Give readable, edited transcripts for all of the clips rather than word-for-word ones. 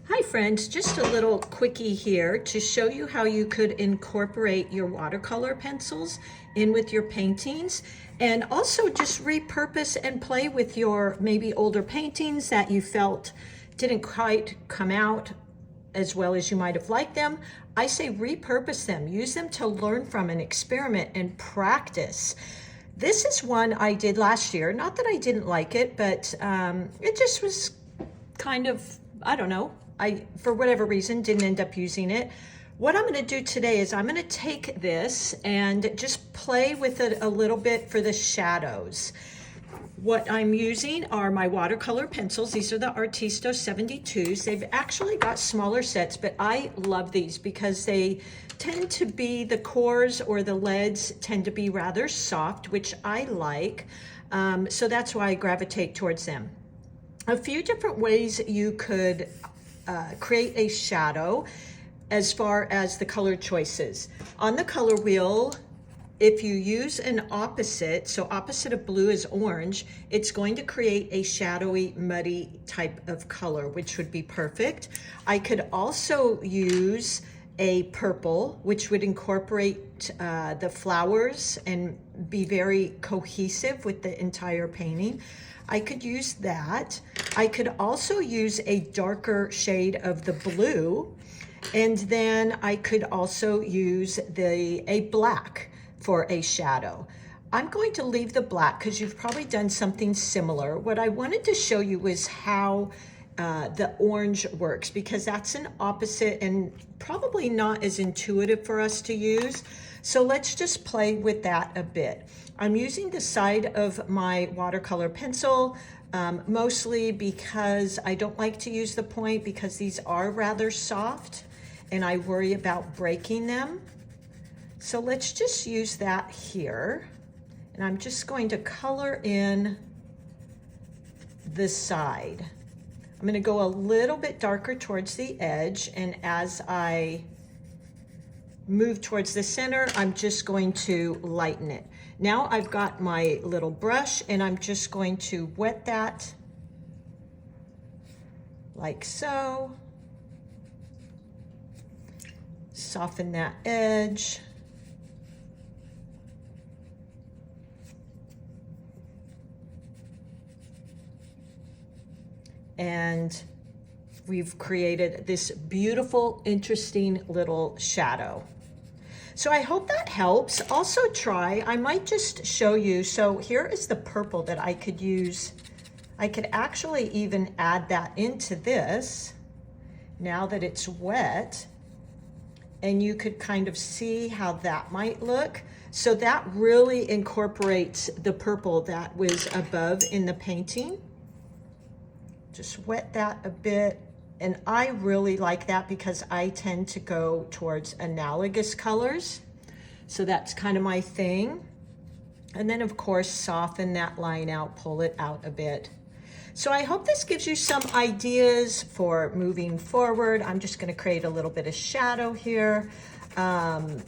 Hi friends, just a little quickie here to show you how you could incorporate your watercolor pencils in with your paintings, and also just repurpose and play with your maybe older paintings that you felt didn't quite come out as well as you might have liked them. I say repurpose them, use them to learn from and experiment and practice. This is one I did last year. Not that I didn't like it, but it just was kind of, I don't know, for whatever reason, didn't end up using it. What I'm gonna do today is I'm gonna take this and just play with it a little bit for the shadows. What I'm using are my watercolor pencils. These are the Artisto 72s. They've actually got smaller sets, but I love these because they tend to be, the cores or the leads tend to be rather soft, which I like. So that's why I gravitate towards them. A few different ways you could create a shadow as far as the color choices. On the color wheel, if you use an opposite, so opposite of blue is orange, it's going to create a shadowy, muddy type of color, which would be perfect. I could also use a purple, which would incorporate the flowers and be very cohesive with the entire painting. I could use that. I could also use a darker shade of the blue, and then I could also use a black for a shadow. I'm going to leave the black because you've probably done something similar. What I wanted to show you was how the orange works, because that's an opposite and probably not as intuitive for us to use. So let's just play with that a bit. I'm using the side of my watercolor pencil, mostly because I don't like to use the point because these are rather soft and I worry about breaking them. So let's just use that here. And I'm just going to color in the side. I'm going to go a little bit darker towards the edge, and as I move towards the center, I'm just going to lighten it. Now I've got my little brush and I'm just going to wet that like so. Soften that edge. And we've created this beautiful, interesting little shadow. So I hope that helps. Also try, I might just show you, so here is the purple that I could use. I could actually even add that into this now that it's wet, and you could kind of see how that might look. So that really incorporates the purple that was above in the painting. Just wet that a bit. And I really like that because I tend to go towards analogous colors. So that's kind of my thing. And then of course, soften that line out, pull it out a bit. So I hope this gives you some ideas for moving forward. I'm just going to create a little bit of shadow here. And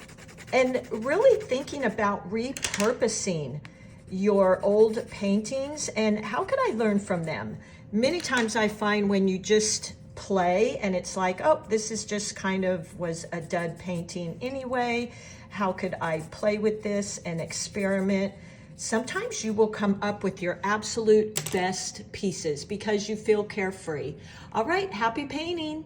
really thinking about repurposing your old paintings and how could I learn from them? Many times I find when you just play and it's like, oh, this is just kind of was a dud painting anyway. How could I play with this and experiment? Sometimes you will come up with your absolute best pieces because you feel carefree. All right, happy painting.